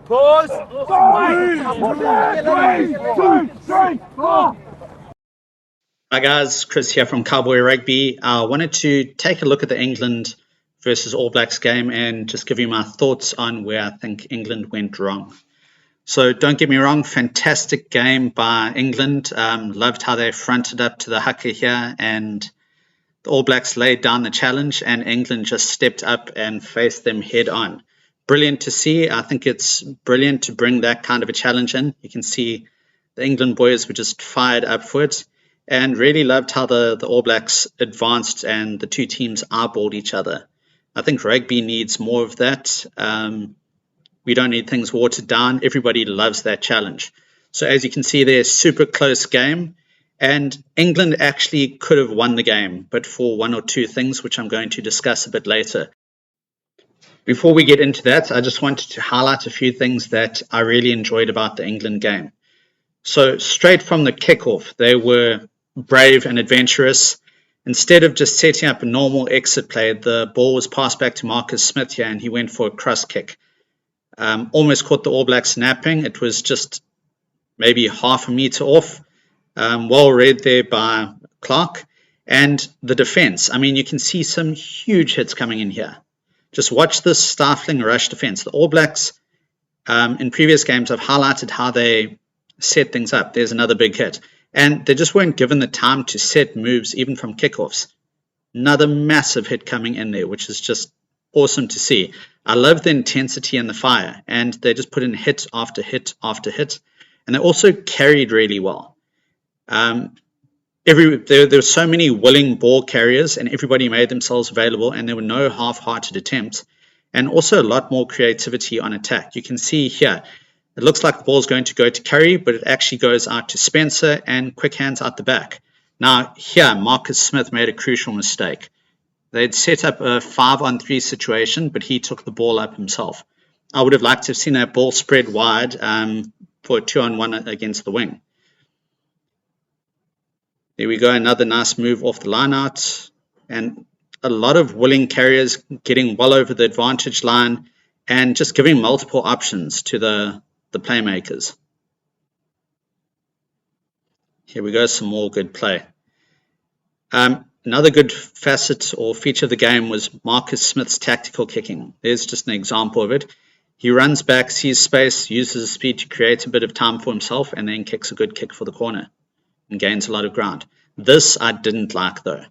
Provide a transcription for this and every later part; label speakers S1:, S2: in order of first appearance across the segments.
S1: Pause.
S2: Hi guys, Chris here from Cowboy Rugby. I wanted to take a look at the England versus All Blacks game and just give you my thoughts on where I think England went wrong. So don't get me wrong, fantastic game by England. Loved how they fronted up to the haka here, and the All Blacks laid down the challenge and England just stepped up and faced them head on. Brilliant to see. I think it's brilliant to bring that kind of a challenge in. You can see the England boys were just fired up for it, and really loved how the All Blacks advanced and the two teams eyeballed each other. I think rugby needs more of that. We don't need things watered down. Everybody loves that challenge. So as you can see there, super close game. And England actually could have won the game, but for one or two things, which I'm going to discuss a bit later. Before we get into that, I just wanted to highlight a few things that I really enjoyed about the England game. So straight from the kickoff, they were brave and adventurous. Instead of just setting up a normal exit play, the ball was passed back to Marcus Smith here, and he went for a cross kick. Almost caught the All Blacks napping. It was just maybe half a meter off. Well read there by Clark. And the defense, I mean, you can see some huge hits coming in here. Just watch this stifling rush defense. The All Blacks, in previous games, I've highlighted how they set things up. There's another big hit. And they just weren't given the time to set moves, even from kickoffs. Another massive hit coming in there, which is just awesome to see. I love the intensity and the fire, and they just put in hit after hit after hit. And they also carried really well. There were so many willing ball carriers, and everybody made themselves available, and there were no half-hearted attempts, and also a lot more creativity on attack. You can see here, it looks like the ball's going to go to Curry, but it actually goes out to Spencer and quick hands out the back. Now here, Marcus Smith made a crucial mistake. They'd set up a 5-on-3 situation, but he took the ball up himself. I would have liked to have seen that ball spread wide for a 2-on-1 against the wing. There we go, another nice move off the line out, and a lot of willing carriers getting well over the advantage line and just giving multiple options to the playmakers. Here we go, some more good play. Another good facet or feature of the game was Marcus Smith's tactical kicking. There's just an example of it. He runs back, sees space, uses his speed to create a bit of time for himself, and then kicks a good kick for the corner and gains a lot of ground. This I didn't like, though.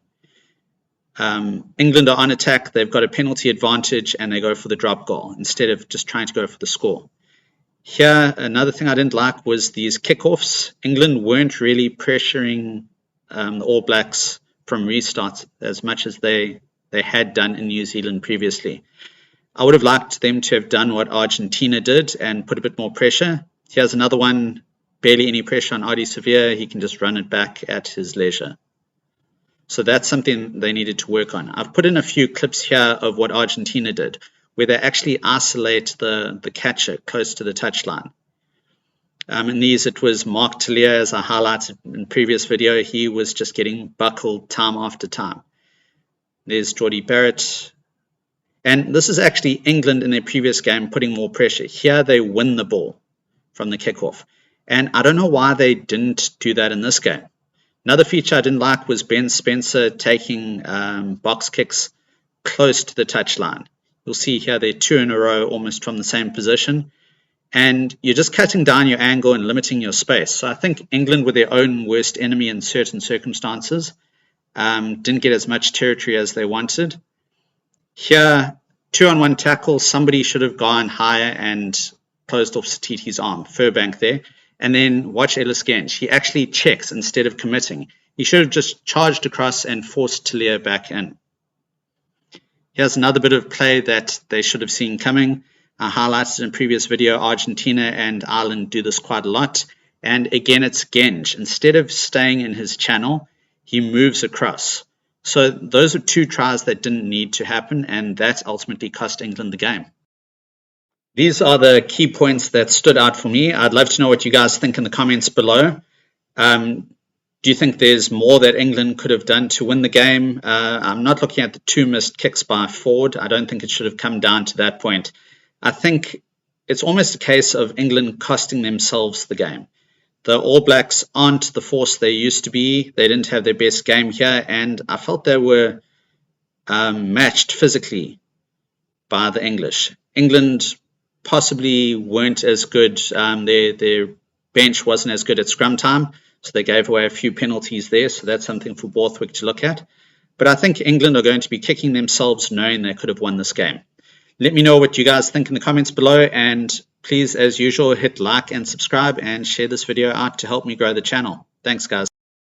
S2: England are on attack. They've got a penalty advantage, and they go for the drop goal instead of just trying to go for the score. Here, another thing I didn't like was these kickoffs. England weren't really pressuring the All Blacks from restarts as much as they had done in New Zealand previously. I would have liked them to have done what Argentina did and put a bit more pressure. Here's another one, barely any pressure on Ardie Savea. He can just run it back at his leisure. So that's something they needed to work on. I've put in a few clips here of what Argentina did, where they actually isolate the catcher close to the touchline. In these, it was Mark Talia, as I highlighted in previous video. He was just getting buckled time after time. There's Geordie Barrett. And this is actually England in their previous game putting more pressure. Here they win the ball from the kickoff. And I don't know why they didn't do that in this game. Another feature I didn't like was Ben Spencer taking box kicks close to the touchline. You'll see here they're two in a row almost from the same position. And you're just cutting down your angle and limiting your space. So I think England were their own worst enemy in certain circumstances. Didn't get as much territory as they wanted. Here, 2-on-1 tackle, somebody should have gone higher and closed off Satiti's arm, Furbank there. And then watch Ellis Genge. He actually checks instead of committing. He should have just charged across and forced Talia back in. Here's another bit of play that they should have seen coming. I highlighted in previous video, Argentina and Ireland do this quite a lot. And again, it's Genge. Instead of staying in his channel, he moves across. So those are two tries that didn't need to happen, and that ultimately cost England the game. These are the key points that stood out for me. I'd love to know what you guys think in the comments below. Do you think there's more that England could have done to win the game? I'm not looking at the two missed kicks by Ford. I don't think it should have come down to that point. I think it's almost a case of England costing themselves the game. The All Blacks aren't the force they used to be. They didn't have their best game here, and I felt they were matched physically by the English. England possibly weren't as good. Their bench wasn't as good at scrum time, so they gave away a few penalties there. So that's something for Borthwick to look at. But I think England are going to be kicking themselves knowing they could have won this game. Let me know what you guys think in the comments below, and please, as usual, hit like and subscribe and share this video out to help me grow the channel. Thanks, guys.